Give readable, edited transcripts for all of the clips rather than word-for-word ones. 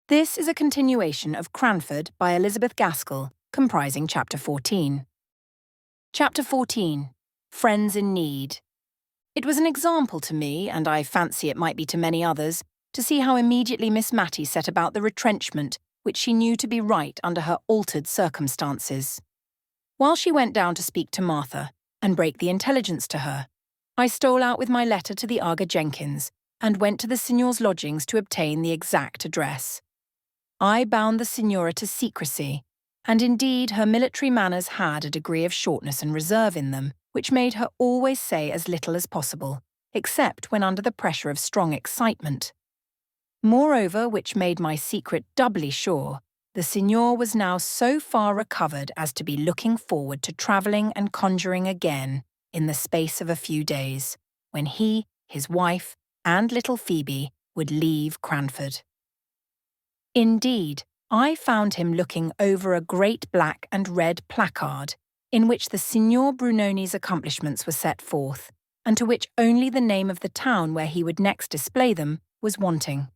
This is a continuation of Cranford by Elizabeth Gaskell, comprising Chapter 14. Chapter 14. Friends in Need. It was an example to me, and I fancy it might be to many others, to see how immediately Miss Matty set about the retrenchment which she knew to be right under her altered circumstances. While she went down to speak to Martha and break the intelligence to her, I stole out with my letter to the Aga Jenkins and went to the signor's lodgings to obtain the exact address. I bound the signora to secrecy, and indeed her military manners had a degree of shortness and reserve in them, which made her always say as little as possible, except when under the pressure of strong excitement. Moreover, which made my secret doubly sure, the signor was now so far recovered as to be looking forward to travelling and conjuring again in the space of a few days, when he, his wife, and little Phoebe would leave Cranford. Indeed, I found him looking over a great black and red placard, in which the Signor Brunoni's accomplishments were set forth, and to which only the name of the town where he would next display them was wanting.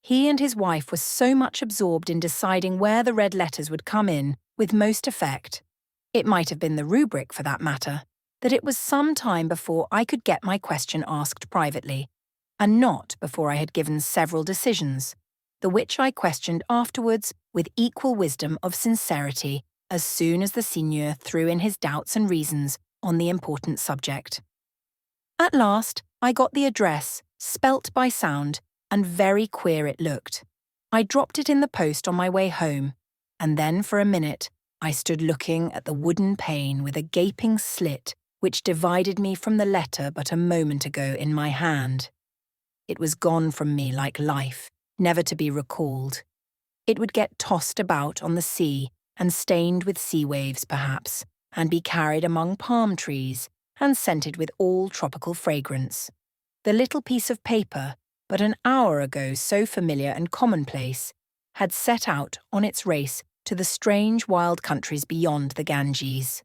He and his wife were so much absorbed in deciding where the red letters would come in with most effect, it might have been the rubric for that matter, that it was some time before I could get my question asked privately, and not before I had given several decisions, the which I questioned afterwards with equal wisdom of sincerity as soon as the seigneur threw in his doubts and reasons on the important subject. At last, I got the address, spelt by sound, and very queer it looked. I dropped it in the post on my way home, and then for a minute I stood looking at the wooden pane with a gaping slit which divided me from the letter but a moment ago in my hand. It was gone from me like life, never to be recalled. It would get tossed about on the sea and stained with sea waves perhaps, and be carried among palm trees and scented with all tropical fragrance. The little piece of paper, but an hour ago so familiar and commonplace, had set out on its race to the strange wild countries beyond the Ganges.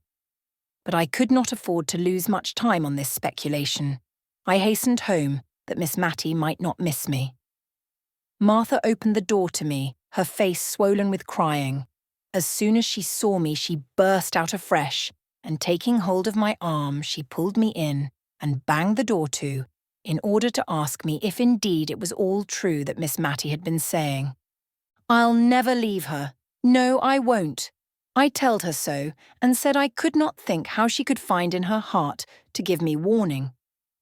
But I could not afford to lose much time on this speculation. I hastened home that Miss Matty might not miss me. Martha opened the door to me, her face swollen with crying. As soon as she saw me, she burst out afresh, and taking hold of my arm, she pulled me in and banged the door to, in order to ask me if indeed it was all true that Miss Matty had been saying. "I'll never leave her. No, I won't." I told her so, and said I could not think how she could find in her heart to give me warning.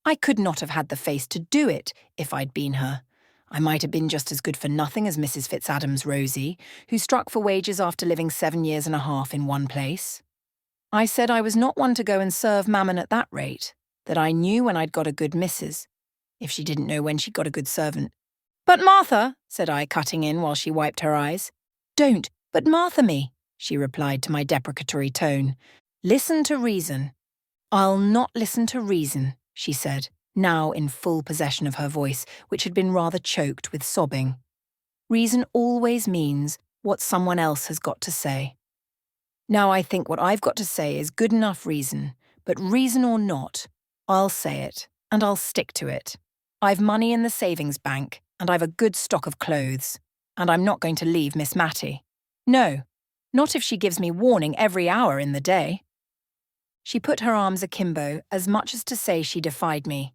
I could not have had the face to do it if I'd been her. I might have been just as good for nothing as Mrs. Fitzadam's Rosie, who struck for wages after living 7 years and a half in one place. I said I was not one to go and serve Mammon at that rate, that I knew when I'd got a good missus, if she didn't know when she'd got a good servant. "But Martha," said I, cutting in while she wiped her eyes. "Don't, but Martha me," she replied to my deprecatory tone. "Listen to reason." "I'll not listen to reason," she said, now in full possession of her voice, which had been rather choked with sobbing. Reason always means what someone else has got to say. Now I think what I've got to say is good enough reason, but reason or not, I'll say it, and I'll stick to it. I've money in the savings bank, and I've a good stock of clothes, and I'm not going to leave Miss Matty. No, not if she gives me warning every hour in the day. She put her arms akimbo, as much as to say she defied me.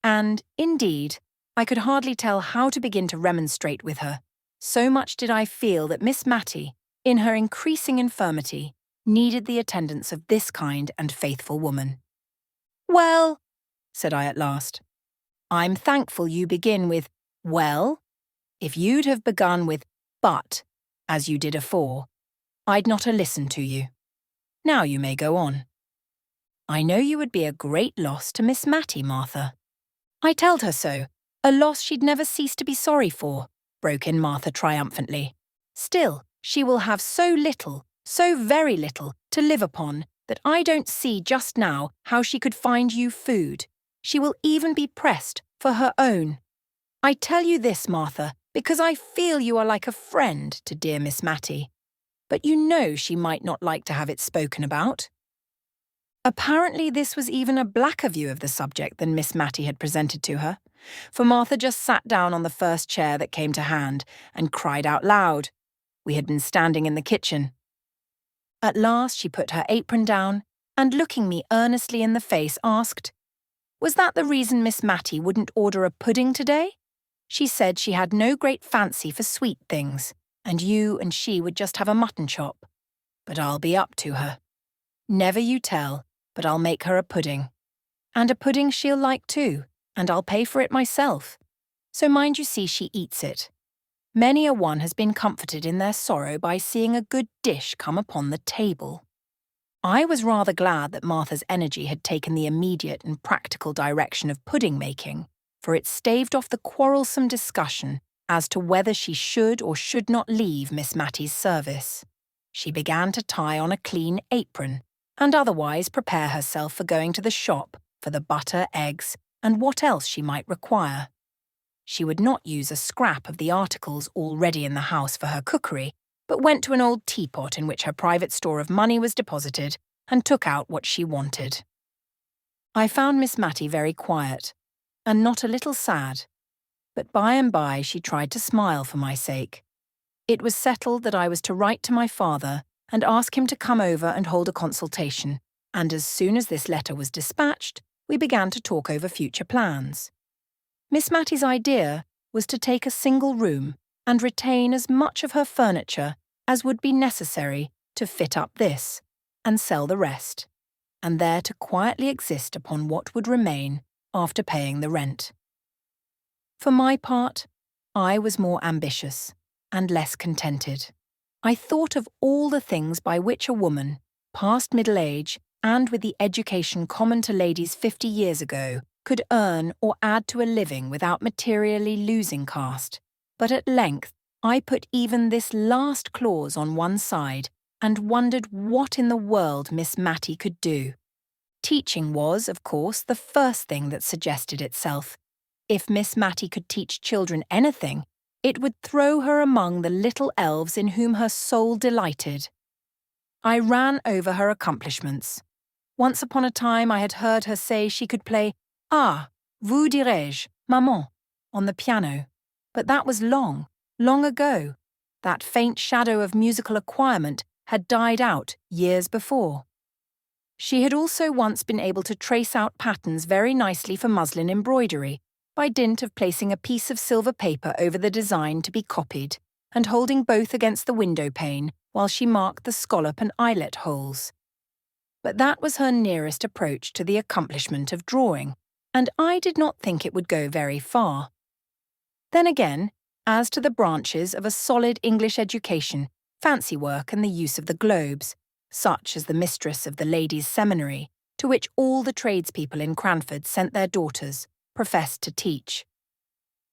And, indeed, I could hardly tell how to begin to remonstrate with her. So much did I feel that Miss Matty, in her increasing infirmity, needed the attendance of this kind and faithful woman. "Well," said I at last, "I'm thankful you begin with 'well.' If you'd have begun with 'but,' as you did afore, I'd not ha' listened to you. Now you may go on." "I know you would be a great loss to Miss Matty, Martha." "I telled her so, a loss she'd never cease to be sorry for," broke in Martha triumphantly. "Still, she will have so little, so very little, to live upon, that I don't see just now how she could find you food. She will even be pressed for her own. I tell you this, Martha, because I feel you are like a friend to dear Miss Matty. But you know she might not like to have it spoken about." Apparently this was even a blacker view of the subject than Miss Matty had presented to her, For Martha just sat down on the first chair that came to hand and cried out loud. We had been standing in the kitchen. At last she put her apron down and, looking me earnestly in the face, asked, "Was that the reason Miss Matty wouldn't order a pudding today? She said she had no great fancy for sweet things, and you and she would just have a mutton chop. But I'll be up to her. Never you tell, but I'll make her a pudding. And a pudding she'll like too, and I'll pay for it myself. So mind you see she eats it. Many a one has been comforted in their sorrow by seeing a good dish come upon the table." I was rather glad that Martha's energy had taken the immediate and practical direction of pudding making, for it staved off the quarrelsome discussion as to whether she should or should not leave Miss Matty's service. She began to tie on a clean apron, and otherwise prepare herself for going to the shop for the butter, eggs, and what else she might require. She would not use a scrap of the articles already in the house for her cookery, but went to an old teapot in which her private store of money was deposited and took out what she wanted. I found Miss Matty very quiet, and not a little sad, but by and by she tried to smile for my sake. It was settled that I was to write to my father and ask him to come over and hold a consultation, and as soon as this letter was dispatched, we began to talk over future plans. Miss Matty's idea was to take a single room and retain as much of her furniture as would be necessary to fit up this, and sell the rest, and there to quietly exist upon what would remain after paying the rent. For my part, I was more ambitious and less contented. I thought of all the things by which a woman, past middle age and with the education common to ladies 50 years ago, could earn or add to a living without materially losing caste. But at length I put even this last clause on one side and wondered what in the world Miss Matty could do. Teaching was, of course, the first thing that suggested itself. If Miss Matty could teach children anything, it would throw her among the little elves in whom her soul delighted. I ran over her accomplishments. Once upon a time I had heard her say she could play "Ah, vous dirais-je, maman," on the piano, but that was long, long ago. That faint shadow of musical acquirement had died out years before. She had also once been able to trace out patterns very nicely for muslin embroidery, by dint of placing a piece of silver paper over the design to be copied, and holding both against the window pane while she marked the scallop and eyelet holes. But that was her nearest approach to the accomplishment of drawing, and I did not think it would go very far. Then again, as to the branches of a solid English education, fancy work and the use of the globes, such as the mistress of the ladies' seminary, to which all the tradespeople in Cranford sent their daughters, professed to teach.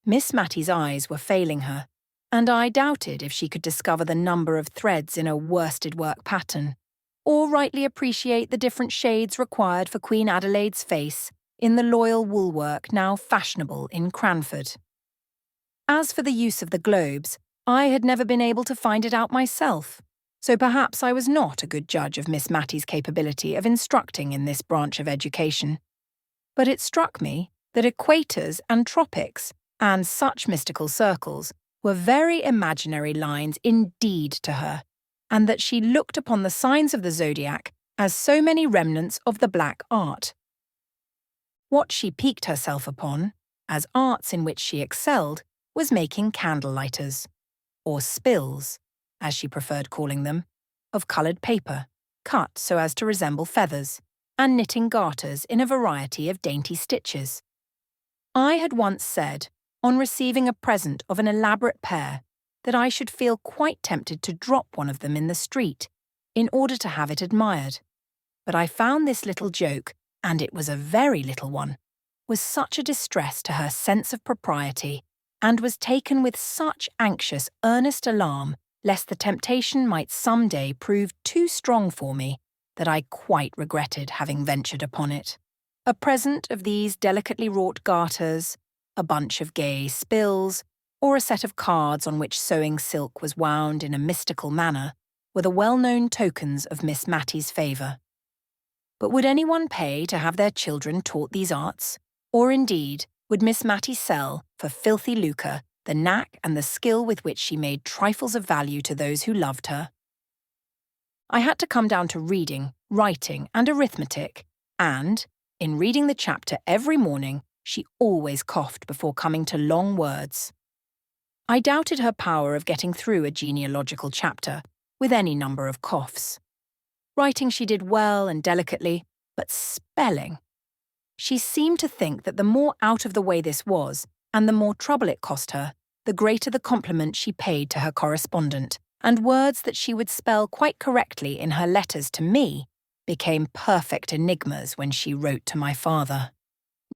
Miss Matty's eyes were failing her, and I doubted if she could discover the number of threads in a worsted work pattern, or rightly appreciate the different shades required for Queen Adelaide's face in the loyal woolwork now fashionable in Cranford. As for the use of the globes, I had never been able to find it out myself, so perhaps I was not a good judge of Miss Matty's capability of instructing in this branch of education. But it struck me that equators and tropics, and such mystical circles, were very imaginary lines indeed to her, and that she looked upon the signs of the zodiac as so many remnants of the black art. What she piqued herself upon, as arts in which she excelled, was making candle-lighters, or spills, as she preferred calling them, of coloured paper, cut so as to resemble feathers, and knitting garters in a variety of dainty stitches. I had once said, on receiving a present of an elaborate pair, that I should feel quite tempted to drop one of them in the street, in order to have it admired. But I found this little joke, and it was a very little one, was such a distress to her sense of propriety, and was taken with such anxious, earnest alarm lest the temptation might some day prove too strong for me, that I quite regretted having ventured upon it. A present of these delicately wrought garters, a bunch of gay spills, or a set of cards on which sewing silk was wound in a mystical manner, were the well-known tokens of Miss Matty's favour. But would anyone pay to have their children taught these arts, or indeed would Miss Matty sell, for filthy lucre, the knack and the skill with which she made trifles of value to those who loved her? I had to come down to reading, writing, and arithmetic, and, in reading the chapter every morning, she always coughed before coming to long words. I doubted her power of getting through a genealogical chapter, with any number of coughs. Writing she did well and delicately, but spelling. She seemed to think that the more out of the way this was, and the more trouble it cost her, the greater the compliment she paid to her correspondent, and words that she would spell quite correctly in her letters to me became perfect enigmas when she wrote to my father.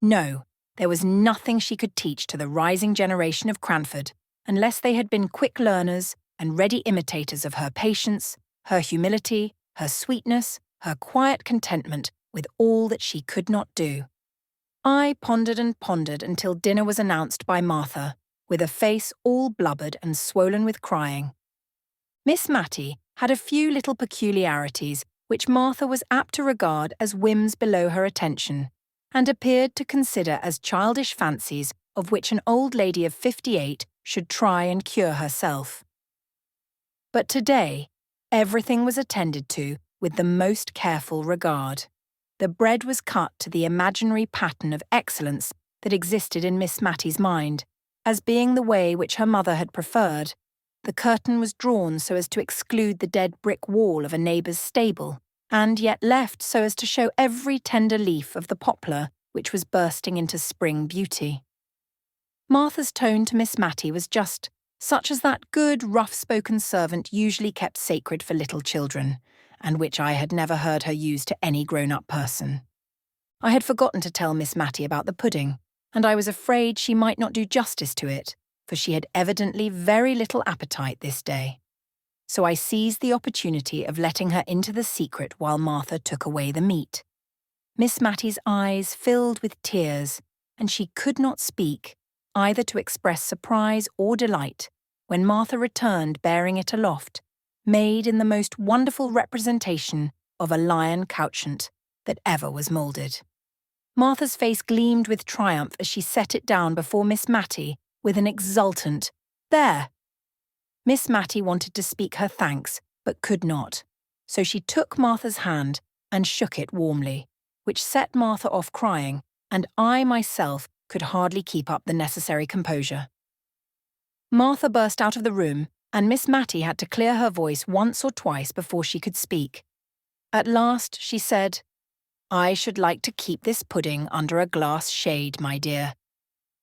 No, there was nothing she could teach to the rising generation of Cranford, unless they had been quick learners and ready imitators of her patience, her humility, her sweetness, her quiet contentment with all that she could not do. I pondered and pondered until dinner was announced by Martha, with a face all blubbered and swollen with crying. Miss Matty had a few little peculiarities which Martha was apt to regard as whims below her attention, and appeared to consider as childish fancies of which an old lady of 58 should try and cure herself. But today, everything was attended to with the most careful regard. The bread was cut to the imaginary pattern of excellence that existed in Miss Matty's mind, as being the way which her mother had preferred. The curtain was drawn so as to exclude the dead brick wall of a neighbour's stable, and yet left so as to show every tender leaf of the poplar which was bursting into spring beauty. Martha's tone to Miss Matty was just such as that good, rough-spoken servant usually kept sacred for little children, and which I had never heard her use to any grown-up person. I had forgotten to tell Miss Matty about the pudding, and I was afraid she might not do justice to it, for she had evidently very little appetite this day. So I seized the opportunity of letting her into the secret while Martha took away the meat. Miss Matty's eyes filled with tears, and she could not speak, either to express surprise or delight, when Martha returned bearing it aloft, made in the most wonderful representation of a lion couchant that ever was moulded. Martha's face gleamed with triumph as she set it down before Miss Matty with an exultant, "There!" Miss Matty wanted to speak her thanks, but could not, so she took Martha's hand and shook it warmly, which set Martha off crying, and I myself could hardly keep up the necessary composure. Martha burst out of the room, and Miss Matty had to clear her voice once or twice before she could speak. At last she said, "I should like to keep this pudding under a glass shade, my dear."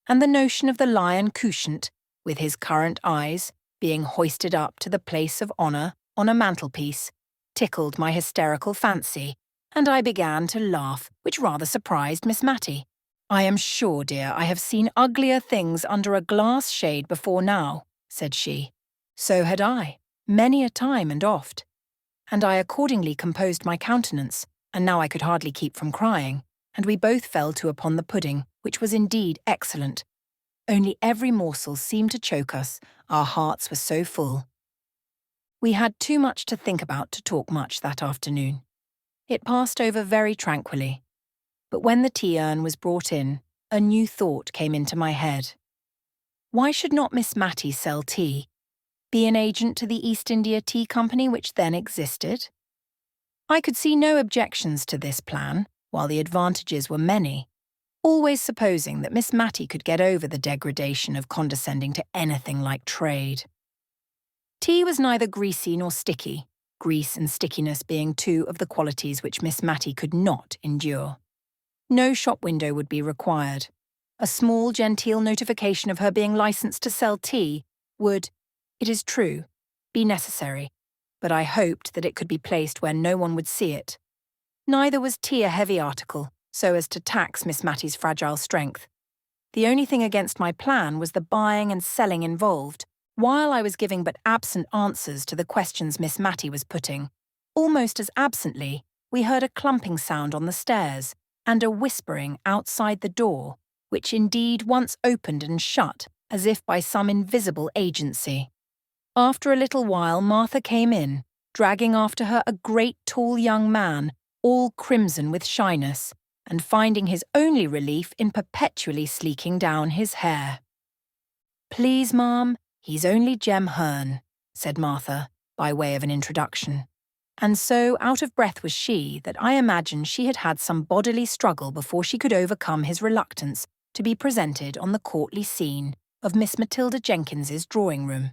And the notion of the lion couchant, with his currant eyes, being hoisted up to the place of honour on a mantelpiece, tickled my hysterical fancy, and I began to laugh, which rather surprised Miss Matty. "I am sure, dear, I have seen uglier things under a glass shade before now," said she. So had I, many a time and oft. And I accordingly composed my countenance, and now I could hardly keep from crying, and we both fell to upon the pudding, which was indeed excellent. Only every morsel seemed to choke us, our hearts were so full. We had too much to think about to talk much that afternoon. It passed over very tranquilly. But when the tea-urn was brought in, a new thought came into my head. Why should not Miss Matty sell tea? Be an agent to the East India Tea Company which then existed? I could see no objections to this plan, while the advantages were many, always supposing that Miss Matty could get over the degradation of condescending to anything like trade. Tea was neither greasy nor sticky, grease and stickiness being two of the qualities which Miss Matty could not endure. No shop window would be required. A small genteel notification of her being licensed to sell tea would, it is true, be necessary, but I hoped that it could be placed where no one would see it. Neither was tea a heavy article, so as to tax Miss Matty's fragile strength. The only thing against my plan was the buying and selling involved. While I was giving but absent answers to the questions Miss Matty was putting, almost as absently, we heard a clumping sound on the stairs, and a whispering outside the door, which indeed once opened and shut as if by some invisible agency. After a little while Martha came in, dragging after her a great tall young man, all crimson with shyness, and finding his only relief in perpetually sleeking down his hair. "Please, ma'am, he's only Jem Hearn," said Martha, by way of an introduction. And so out of breath was she that I imagined she had had some bodily struggle before she could overcome his reluctance to be presented on the courtly scene of Miss Matilda Jenkins's drawing-room.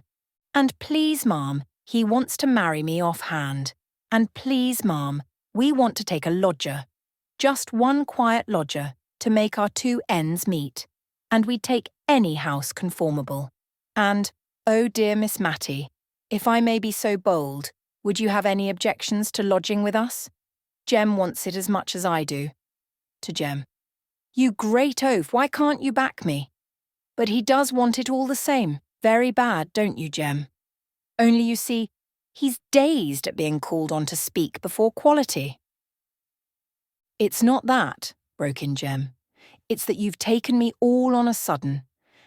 "And please, ma'am, he wants to marry me offhand. And please, ma'am, we want to take a lodger. Just one quiet lodger, to make our two ends meet. And we'd take any house conformable. And, oh dear Miss Matty, if I may be so bold, would you have any objections to lodging with us? Jem wants it as much as I do." To Jem. "You great oaf, why can't you back me? But he does want it all the same, very bad, don't you, Jem? Only you see, he's dazed at being called on to speak before quality." "It's not that," broke in Jem. "It's that you've taken me all on a sudden,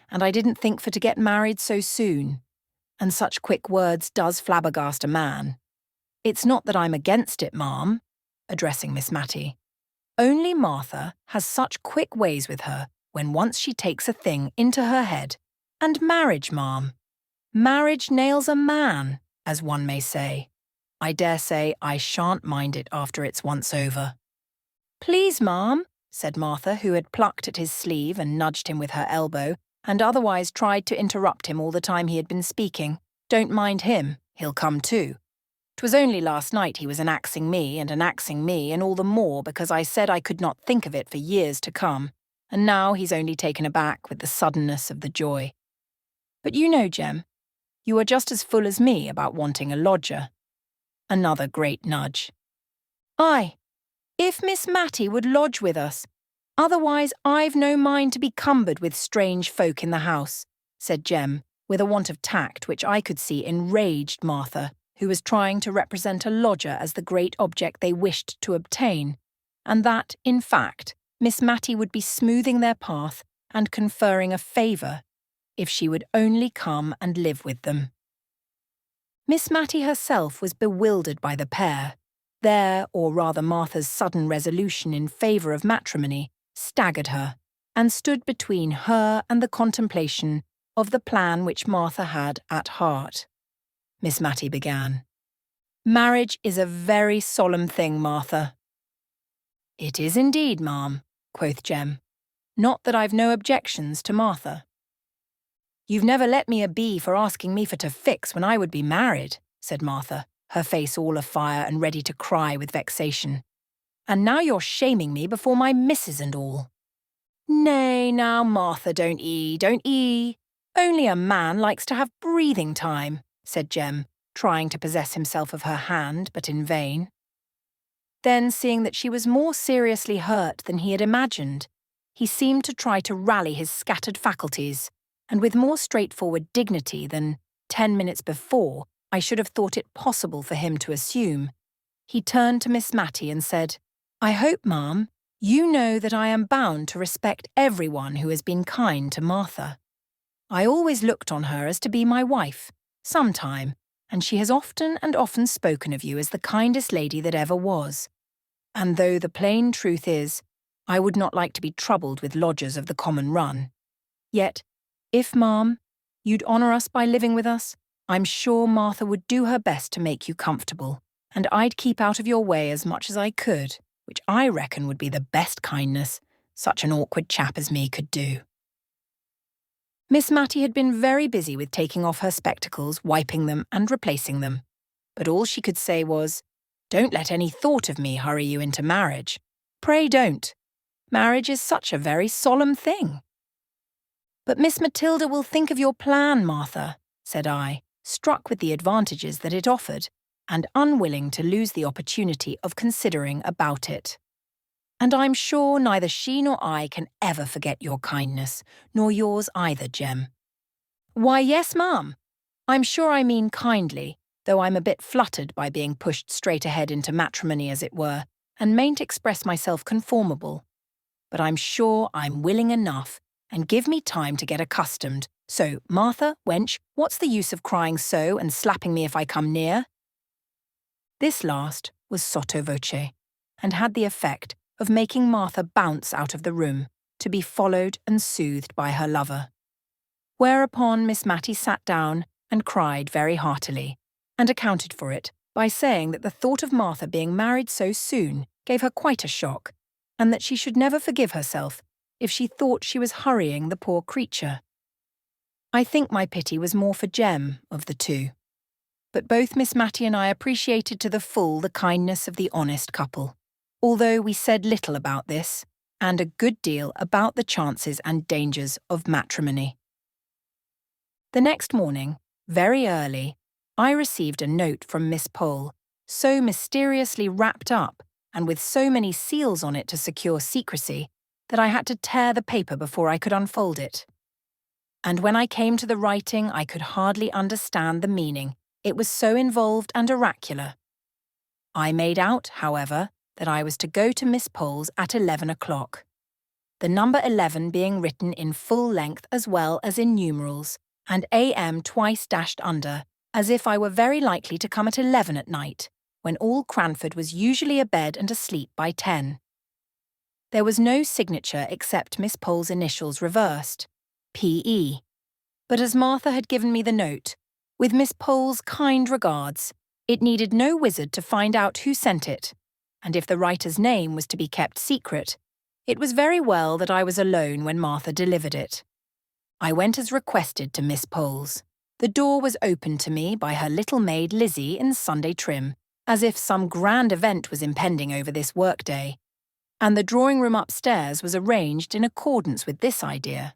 and I didn't think for to get married so soon. And such quick words does flabbergast a man. It's not that I'm against it, ma'am," addressing Miss Matty. "Only Martha has such quick ways with her when once she takes a thing into her head. And marriage, ma'am. Marriage nails a man, as one may say. I dare say I shan't mind it after it's once over." "Please, ma'am," said Martha, who had plucked at his sleeve and nudged him with her elbow, and otherwise tried to interrupt him all the time he had been speaking. "Don't mind him, he'll come too. 'Twas only last night he was an-axing me, and all the more because I said I could not think of it for years to come, and now he's only taken aback with the suddenness of the joy. But you know, Jem, you are just as full as me about wanting a lodger." Another great nudge. "Aye, if Miss Matty would lodge with us. Otherwise I've no mind to be cumbered with strange folk in the house," said Jem, with a want of tact which I could see enraged Martha, who was trying to represent a lodger as the great object they wished to obtain, and that, in fact, Miss Matty would be smoothing their path and conferring a favour, if she would only come and live with them. Miss Matty herself was bewildered by the pair. Their, or rather Martha's sudden resolution in favour of matrimony, staggered her, and stood between her and the contemplation of the plan which Martha had at heart. Miss Matty began. "Marriage is a very solemn thing, Martha." "It is indeed, ma'am," quoth Jem. "Not that I've no objections to Martha." "You've never let me a be for asking me for to fix when I would be married," said Martha, her face all afire and ready to cry with vexation. "And now you're shaming me before my missus and all." "Nay, now, Martha, don't 'ee. Only a man likes to have breathing time," said Jem, trying to possess himself of her hand, but in vain. Then, seeing that she was more seriously hurt than he had imagined, he seemed to try to rally his scattered faculties, and with more straightforward dignity than, 10 minutes before, I should have thought it possible for him to assume, he turned to Miss Matty and said, "I hope, ma'am, you know that I am bound to respect everyone who has been kind to Martha. I always looked on her as to be my wife, sometime, and she has often and often spoken of you as the kindest lady that ever was. And though the plain truth is, I would not like to be troubled with lodgers of the common run. Yet, if, ma'am, you'd honour us by living with us, I'm sure Martha would do her best to make you comfortable, and I'd keep out of your way as much as I could, which I reckon would be the best kindness such an awkward chap as me could do." Miss Matty had been very busy with taking off her spectacles, wiping them and replacing them, but all she could say was, "Don't let any thought of me hurry you into marriage. Pray don't. Marriage is such a very solemn thing." "But Miss Matilda will think of your plan, Martha," said I, struck with the advantages that it offered, and unwilling to lose the opportunity of considering about it. "And I'm sure neither she nor I can ever forget your kindness, nor yours either, Jem." "Why, yes, ma'am. I'm sure I mean kindly, though I'm a bit fluttered by being pushed straight ahead into matrimony, as it were, and mayn't express myself conformable. But I'm sure I'm willing enough, and give me time to get accustomed. So, Martha, wench, what's the use of crying so and slapping me if I come near?" This last was sotto voce, and had the effect of making Martha bounce out of the room to be followed and soothed by her lover. Whereupon Miss Matty sat down and cried very heartily, and accounted for it by saying that the thought of Martha being married so soon gave her quite a shock, and that she should never forgive herself if she thought she was hurrying the poor creature. I think my pity was more for Jem of the two. But both Miss Matty and I appreciated to the full the kindness of the honest couple, although we said little about this, and a good deal about the chances and dangers of matrimony. The next morning, very early, I received a note from Miss Pole, so mysteriously wrapped up and with so many seals on it to secure secrecy that I had to tear the paper before I could unfold it. And when I came to the writing, I could hardly understand the meaning. It was so involved and oracular. I made out, however, that I was to go to Miss Pole's at 11 o'clock, the number 11 being written in full length as well as in numerals, and AM twice dashed under, as if I were very likely to come at 11 at night, when all Cranford was usually abed and asleep by 10. There was no signature except Miss Pole's initials reversed, P.E., but as Martha had given me the note, with Miss Pole's kind regards, it needed no wizard to find out who sent it, and if the writer's name was to be kept secret, it was very well that I was alone when Martha delivered it. I went as requested to Miss Pole's. The door was opened to me by her little maid Lizzie in Sunday trim, as if some grand event was impending over this workday, and the drawing-room upstairs was arranged in accordance with this idea.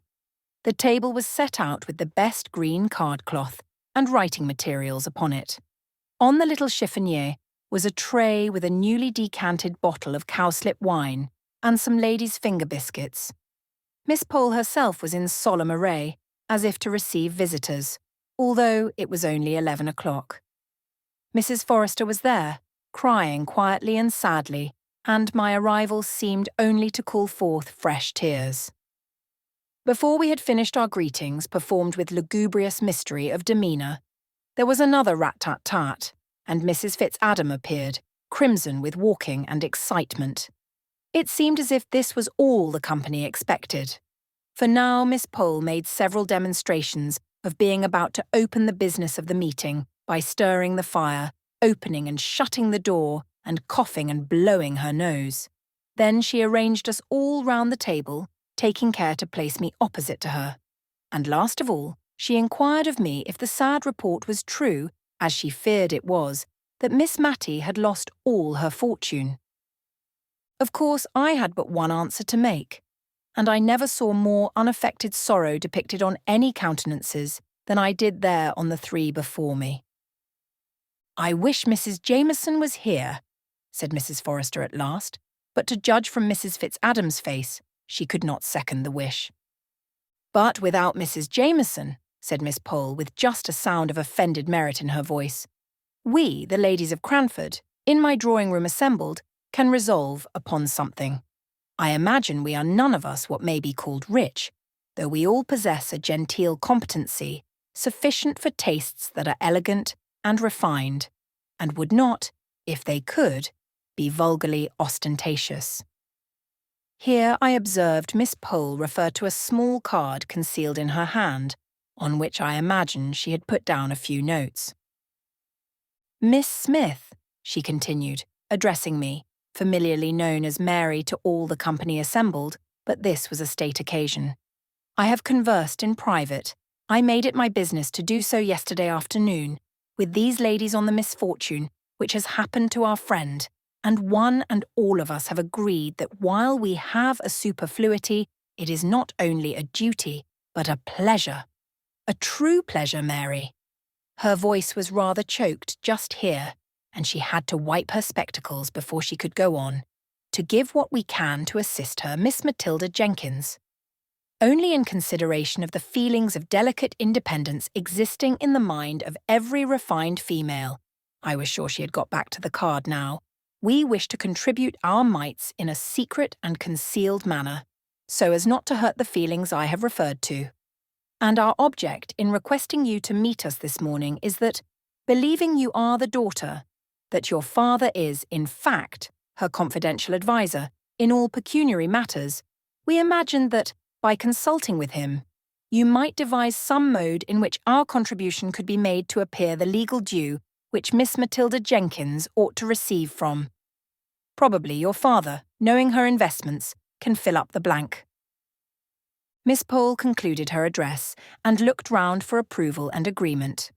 The table was set out with the best green cardcloth and writing materials upon it. On the little chiffonier was a tray with a newly decanted bottle of cowslip wine and some ladies' finger biscuits. Miss Pole herself was in solemn array, as if to receive visitors, although it was only 11 o'clock. Mrs. Forrester was there, crying quietly and sadly, and my arrival seemed only to call forth fresh tears. Before we had finished our greetings, performed with lugubrious mystery of demeanour, there was another rat-tat-tat, and Mrs. Fitz-Adam appeared, crimson with walking and excitement. It seemed as if this was all the company expected, for now Miss Pole made several demonstrations of being about to open the business of the meeting by stirring the fire, opening and shutting the door, and coughing and blowing her nose. Then she arranged us all round the table, taking care to place me opposite to her. And last of all, she inquired of me if the sad report was true, as she feared it was, that Miss Matty had lost all her fortune. Of course, I had but one answer to make, and I never saw more unaffected sorrow depicted on any countenances than I did there on the three before me. "I wish Mrs. Jameson was here," said Mrs. Forrester at last, but to judge from Mrs. Fitz-Adam's face, she could not second the wish. "But without Mrs. Jameson," said Miss Pole with just a sound of offended merit in her voice, "we, the ladies of Cranford, in my drawing-room assembled, can resolve upon something. I imagine we are none of us what may be called rich, though we all possess a genteel competency sufficient for tastes that are elegant and refined, and would not, if they could, be vulgarly ostentatious." Here I observed Miss Pole refer to a small card concealed in her hand, on which I imagine she had put down a few notes. "Miss Smith," she continued, addressing me, familiarly known as Mary to all the company assembled, but this was a state occasion. "I have conversed in private. I made it my business to do so yesterday afternoon, with these ladies on the misfortune which has happened to our friend, and one and all of us have agreed that while we have a superfluity, it is not only a duty, but a pleasure. A true pleasure, Mary." Her voice was rather choked just here, and she had to wipe her spectacles before she could go on, "to give what we can to assist her, Miss Matilda Jenkins. Only in consideration of the feelings of delicate independence existing in the mind of every refined female," I was sure she had got back to the card now, "we wish to contribute our mites in a secret and concealed manner, so as not to hurt the feelings I have referred to. And our object in requesting you to meet us this morning is that, believing you are the daughter, that your father is, in fact, her confidential adviser, in all pecuniary matters, we imagined that, by consulting with him, you might devise some mode in which our contribution could be made to appear the legal due which Miss Matilda Jenkins ought to receive from. Probably your father, knowing her investments, can fill up the blank. Miss Pole concluded her address and looked round for approval and agreement.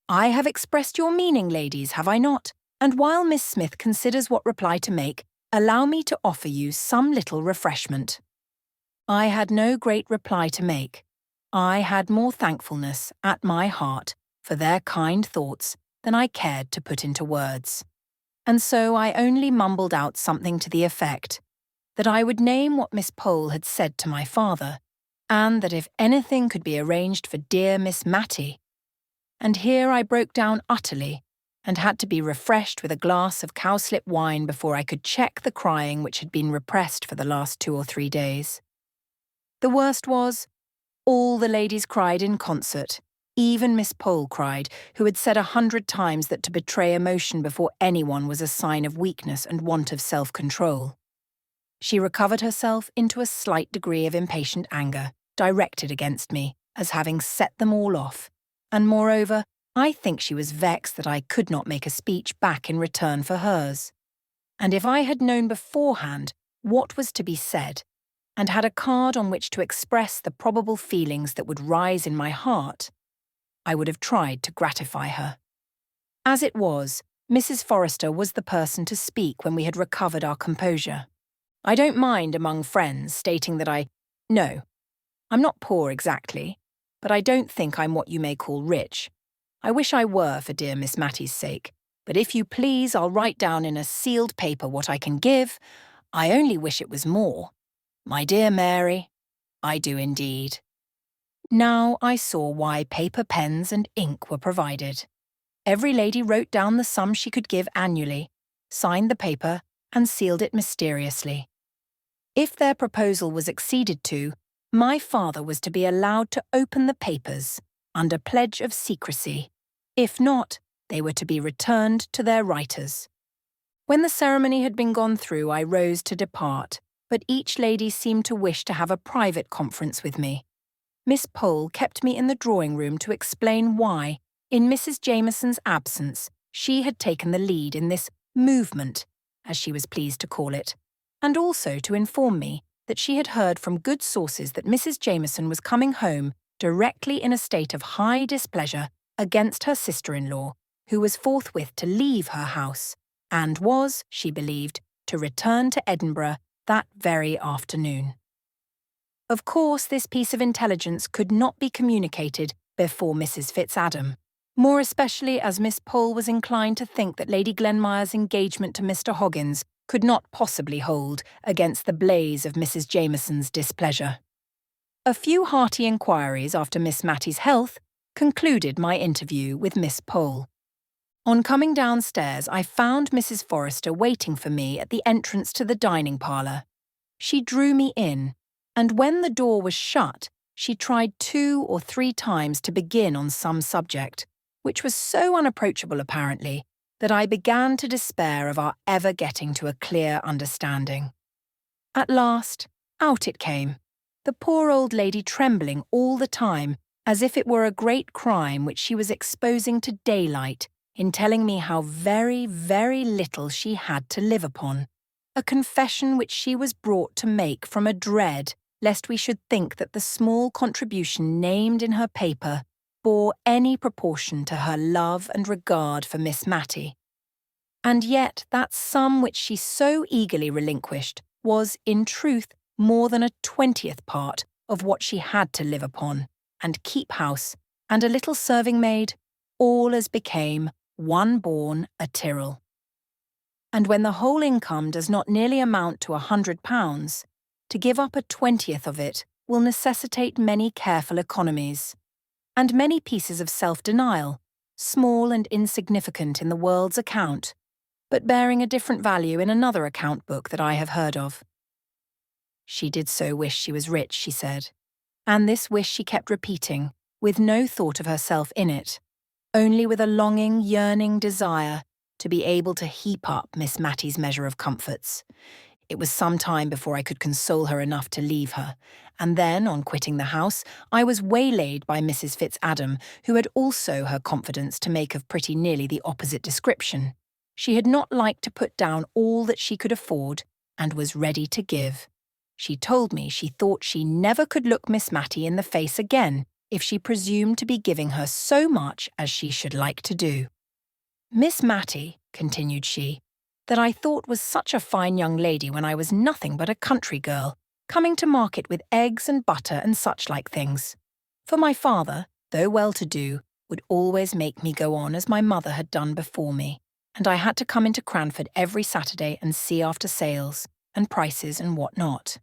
I have expressed your meaning, ladies, have I not? And while Miss Smith considers what reply to make, allow me to offer you some little refreshment. I had no great reply to make. I had more thankfulness at my heart for their kind thoughts than I cared to put into words. And so I only mumbled out something to the effect that I would name what Miss Pole had said to my father, and that if anything could be arranged for dear Miss Matty. And here I broke down utterly, and had to be refreshed with a glass of cowslip wine before I could check the crying which had been repressed for the last 2 or 3 days. The worst was, all the ladies cried in concert. Even Miss Pole cried, who had said 100 times that to betray emotion before anyone was a sign of weakness and want of self-control. She recovered herself into a slight degree of impatient anger, directed against me, as having set them all off, and moreover, I think she was vexed that I could not make a speech back in return for hers. And if I had known beforehand what was to be said, and had a card on which to express the probable feelings that would rise in my heart, I would have tried to gratify her. As it was, Mrs. Forrester was the person to speak when we had recovered our composure. I don't mind among friends stating that No, I'm not poor exactly, but I don't think I'm what you may call rich. I wish I were for dear Miss Matty's sake, but if you please I'll write down in a sealed paper what I can give. I only wish it was more. My dear Mary, I do indeed. Now I saw why paper, pens and ink were provided. Every lady wrote down the sum she could give annually, signed the paper and sealed it mysteriously. If their proposal was acceded to, my father was to be allowed to open the papers, under pledge of secrecy. If not, they were to be returned to their writers. When the ceremony had been gone through, I rose to depart, but each lady seemed to wish to have a private conference with me. Miss Pole kept me in the drawing-room to explain why, in Mrs. Jameson's absence, she had taken the lead in this movement, as she was pleased to call it, and also to inform me that she had heard from good sources that Mrs. Jameson was coming home directly in a state of high displeasure against her sister-in-law, who was forthwith to leave her house, and was, she believed, to return to Edinburgh that very afternoon. Of course, this piece of intelligence could not be communicated before Mrs. Fitzadam, more especially as Miss Pole was inclined to think that Lady Glenmire's engagement to Mr. Hoggins could not possibly hold against the blaze of Mrs. Jameson's displeasure. A few hearty inquiries after Miss Matty's health concluded my interview with Miss Pole. On coming downstairs, I found Mrs. Forrester waiting for me at the entrance to the dining parlour. She drew me in, and when the door was shut, she tried 2 or 3 times to begin on some subject, which was so unapproachable apparently, that I began to despair of our ever getting to a clear understanding. At last, out it came, the poor old lady trembling all the time, as if it were a great crime which she was exposing to daylight in telling me how very, very little she had to live upon, a confession which she was brought to make from a dread lest we should think that the small contribution named in her paper bore any proportion to her love and regard for Miss Matty. And yet that sum which she so eagerly relinquished was, in truth, more than a 20th part of what she had to live upon, and keep house, and a little serving-maid, all as became one born a Tyrrell. And when the whole income does not nearly amount to £100, to give up a 20th of it will necessitate many careful economies, and many pieces of self-denial, small and insignificant in the world's account, but bearing a different value in another account book that I have heard of. She did so wish she was rich, she said, and this wish she kept repeating, with no thought of herself in it, only with a longing, yearning desire to be able to heap up Miss Matty's measure of comforts. It was some time before I could console her enough to leave her, and then, on quitting the house, I was waylaid by Mrs. Fitzadam, who had also her confidence to make of pretty nearly the opposite description. She had not liked to put down all that she could afford, and was ready to give. She told me she thought she never could look Miss Matty in the face again if she presumed to be giving her so much as she should like to do. Miss Matty, continued she, that I thought was such a fine young lady when I was nothing but a country girl, coming to market with eggs and butter and such like things. For my father, though well-to-do, would always make me go on as my mother had done before me, and I had to come into Cranford every Saturday and see after sales, and prices and what not.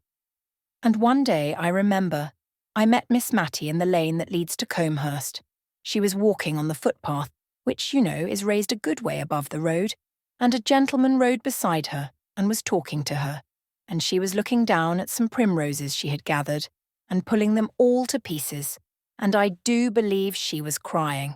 And one day, I remember, I met Miss Matty in the lane that leads to Combhurst. She was walking on the footpath, which, you know, is raised a good way above the road, and a gentleman rode beside her and was talking to her, and she was looking down at some primroses she had gathered and pulling them all to pieces, and I do believe she was crying.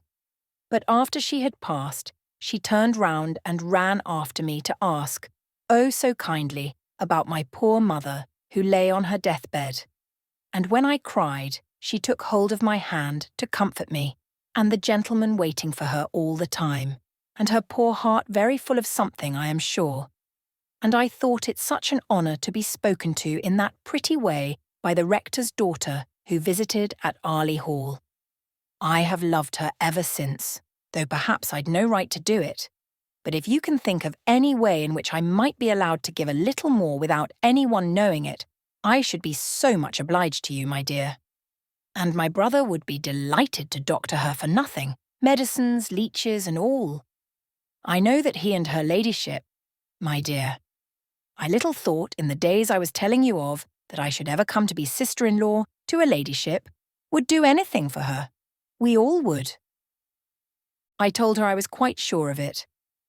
But after she had passed, she turned round and ran after me to ask, oh so kindly, about my poor mother, who lay on her deathbed. And when I cried, she took hold of my hand to comfort me, and the gentleman waiting for her all the time, and her poor heart very full of something, I am sure. And I thought it such an honour to be spoken to in that pretty way by the rector's daughter who visited at Arley Hall. I have loved her ever since, though perhaps I'd no right to do it. But if you can think of any way in which I might be allowed to give a little more without anyone knowing it, I should be so much obliged to you, my dear. And my brother would be delighted to doctor her for nothing, medicines, leeches, and all. I know that he and her ladyship, my dear, I little thought in the days I was telling you of that I should ever come to be sister-in-law to a ladyship, would do anything for her. We all would. I told her I was quite sure of it,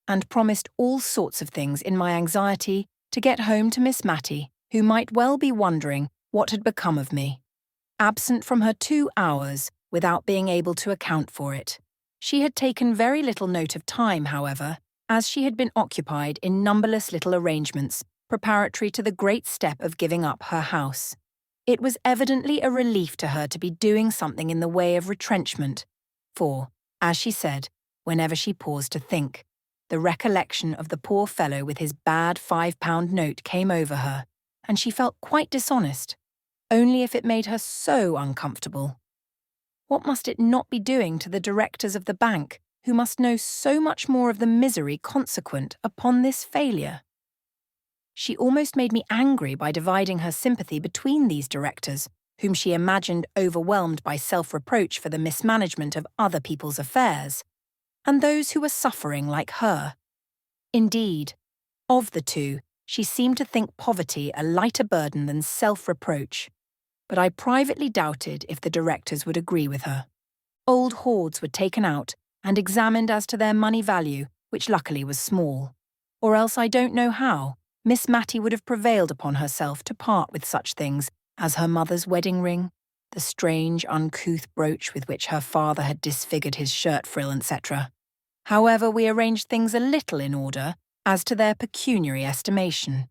and promised all sorts of things in my anxiety to get home to Miss Matty, who might well be wondering what had become of me. Absent from her 2 hours without being able to account for it. She had taken very little note of time, however, as she had been occupied in numberless little arrangements preparatory to the great step of giving up her house. It was evidently a relief to her to be doing something in the way of retrenchment, for, as she said, whenever she paused to think, the recollection of the poor fellow with his bad £5 note came over her, and she felt quite dishonest, only if it made her so uncomfortable. What must it not be doing to the directors of the bank, who must know so much more of the misery consequent upon this failure? She almost made me angry by dividing her sympathy between these directors, whom she imagined overwhelmed by self-reproach for the mismanagement of other people's affairs, and those who were suffering like her. Indeed, of the two, she seemed to think poverty a lighter burden than self-reproach, but I privately doubted if the directors would agree with her. Old hoards were taken out and examined as to their money value, which luckily was small, or else I don't know how Miss Matty would have prevailed upon herself to part with such things as her mother's wedding ring, the strange, uncouth brooch with which her father had disfigured his shirt frill, etc. However, we arranged things a little in order as to their pecuniary estimation,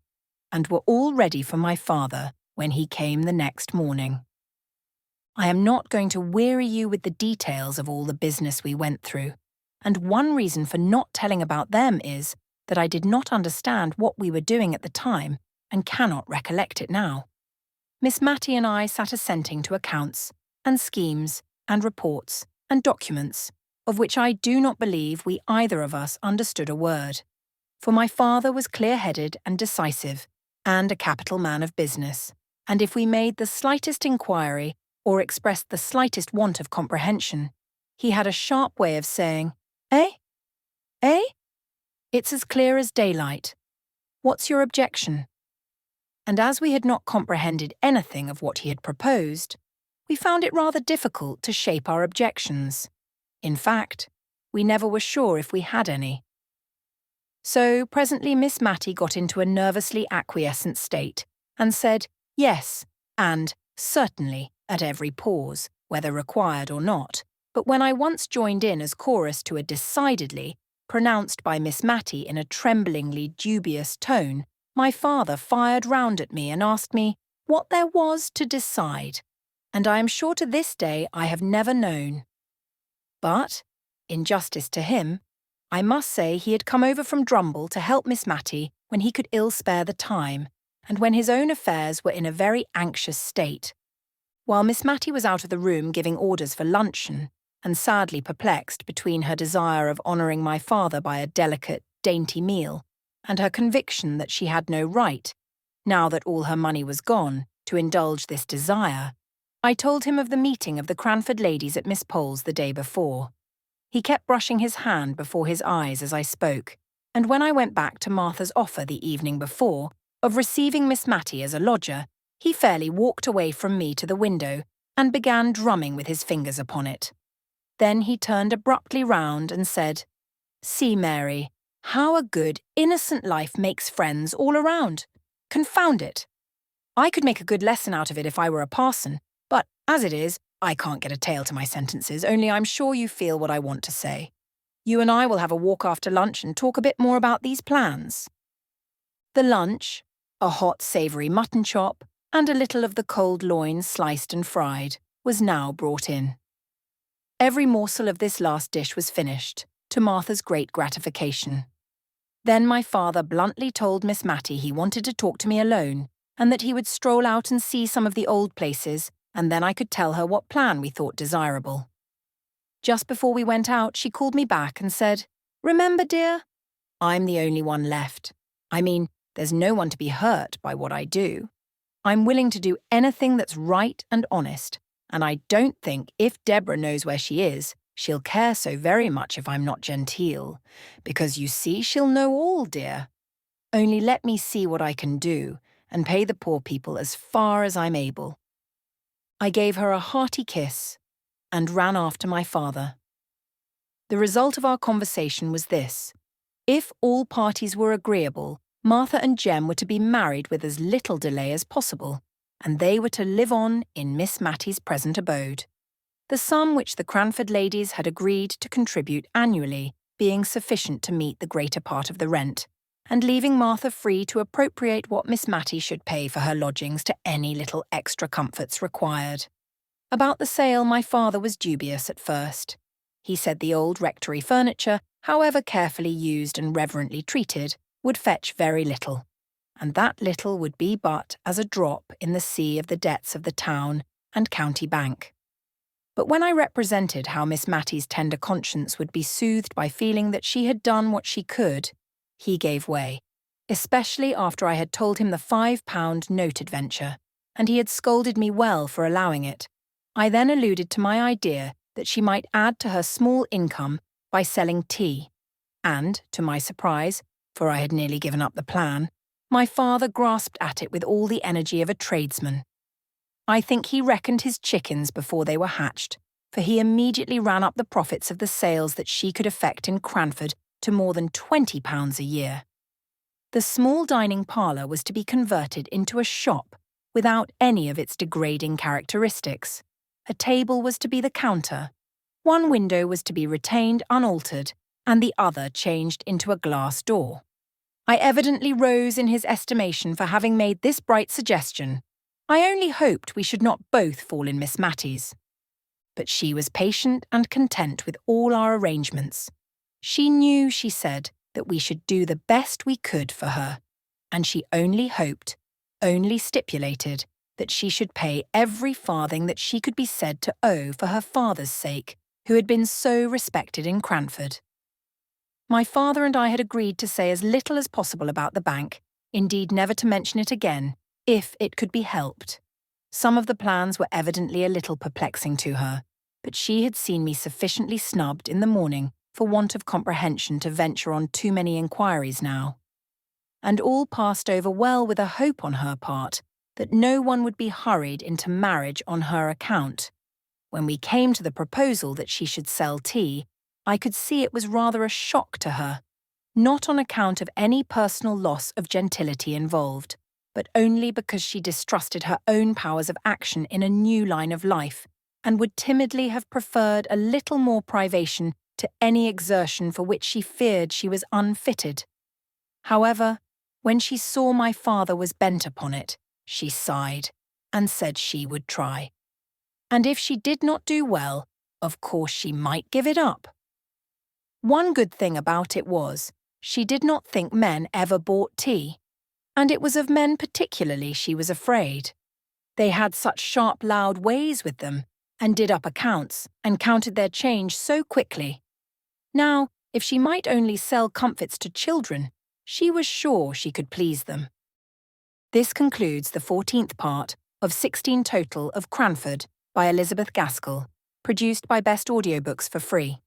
and were all ready for my father when he came the next morning. I am not going to weary you with the details of all the business we went through, and one reason for not telling about them is that I did not understand what we were doing at the time and cannot recollect it now. Miss Matty and I sat assenting to accounts, and schemes, and reports, and documents, of which I do not believe we either of us understood a word. For my father was clear-headed and decisive, and a capital man of business, and if we made the slightest inquiry or expressed the slightest want of comprehension, he had a sharp way of saying, "Eh? Eh? It's as clear as daylight. What's your objection?" And as we had not comprehended anything of what he had proposed, we found it rather difficult to shape our objections. In fact, we never were sure if we had any. So presently Miss Matty got into a nervously acquiescent state, and said yes, and certainly at every pause, whether required or not, but when I once joined in as chorus to a decidedly, pronounced by Miss Matty in a tremblingly dubious tone, my father fired round at me and asked me what there was to decide, and I am sure to this day I have never known. But, in justice to him, I must say he had come over from Drumble to help Miss Matty when he could ill spare the time, and when his own affairs were in a very anxious state. While Miss Matty was out of the room giving orders for luncheon, and sadly perplexed between her desire of honouring my father by a delicate, dainty meal, and her conviction that she had no right, now that all her money was gone, to indulge this desire, I told him of the meeting of the Cranford ladies at Miss Pole's the day before. He kept brushing his hand before his eyes as I spoke, and when I went back to Martha's offer the evening before of receiving Miss Matty as a lodger, he fairly walked away from me to the window and began drumming with his fingers upon it. Then he turned abruptly round and said, "See, Mary, how a good, innocent life makes friends all around. Confound it! I could make a good lesson out of it if I were a parson, but, as it is, I can't get a tail to my sentences, only I'm sure you feel what I want to say. You and I will have a walk after lunch and talk a bit more about these plans." The lunch, a hot savoury mutton chop, and a little of the cold loin sliced and fried, was now brought in. Every morsel of this last dish was finished, to Martha's great gratification. Then my father bluntly told Miss Matty he wanted to talk to me alone, and that he would stroll out and see some of the old places, and then I could tell her what plan we thought desirable. Just before we went out, she called me back and said, "Remember, dear, I'm the only one left. I mean, there's no one to be hurt by what I do. I'm willing to do anything that's right and honest, and I don't think if Deborah knows where she is, she'll care so very much if I'm not genteel, because you see she'll know all, dear. Only let me see what I can do, and pay the poor people as far as I'm able." I gave her a hearty kiss and ran after my father. The result of our conversation was this. If all parties were agreeable, Martha and Jem were to be married with as little delay as possible, and they were to live on in Miss Matty's present abode, the sum which the Cranford ladies had agreed to contribute annually being sufficient to meet the greater part of the rent, and leaving Martha free to appropriate what Miss Matty should pay for her lodgings to any little extra comforts required. About the sale my father was dubious at first. He said the old rectory furniture, however carefully used and reverently treated, would fetch very little, and that little would be but as a drop in the sea of the debts of the town and county bank. But when I represented how Miss Matty's tender conscience would be soothed by feeling that she had done what she could, he gave way, especially after I had told him the £5 note adventure, and he had scolded me well for allowing it. I then alluded to my idea that she might add to her small income by selling tea, and, to my surprise, for I had nearly given up the plan, my father grasped at it with all the energy of a tradesman. I think he reckoned his chickens before they were hatched, for he immediately ran up the profits of the sales that she could effect in Cranford to more than £20 a year. The small dining parlour was to be converted into a shop without any of its degrading characteristics. A table was to be the counter, one window was to be retained unaltered, and the other changed into a glass door. I evidently rose in his estimation for having made this bright suggestion. I only hoped we should not both fall in Miss Matty's. But she was patient and content with all our arrangements. She knew, she said, that we should do the best we could for her, and she only hoped, only stipulated, that she should pay every farthing that she could be said to owe for her father's sake, who had been so respected in Cranford. My father and I had agreed to say as little as possible about the bank, indeed never to mention it again, if it could be helped. Some of the plans were evidently a little perplexing to her, but she had seen me sufficiently snubbed in the morning for want of comprehension to venture on too many inquiries now. And all passed over well with a hope on her part that no one would be hurried into marriage on her account. When we came to the proposal that she should sell tea, I could see it was rather a shock to her, not on account of any personal loss of gentility involved, but only because she distrusted her own powers of action in a new line of life, and would timidly have preferred a little more privation to any exertion for which she feared she was unfitted. However, When she saw my father was bent upon it, she sighed and said she would try. And if she did not do well, of course she might give it up. One good thing about it was, she did not think men ever bought tea, and it was of men particularly she was afraid. They had such sharp, loud ways with them, and did up accounts, and counted their change so quickly. Now, if she might only sell comfits to children, she was sure she could please them. This concludes the 14th part of 16 total of Cranford by Elizabeth Gaskell, produced by Best Audiobooks for free.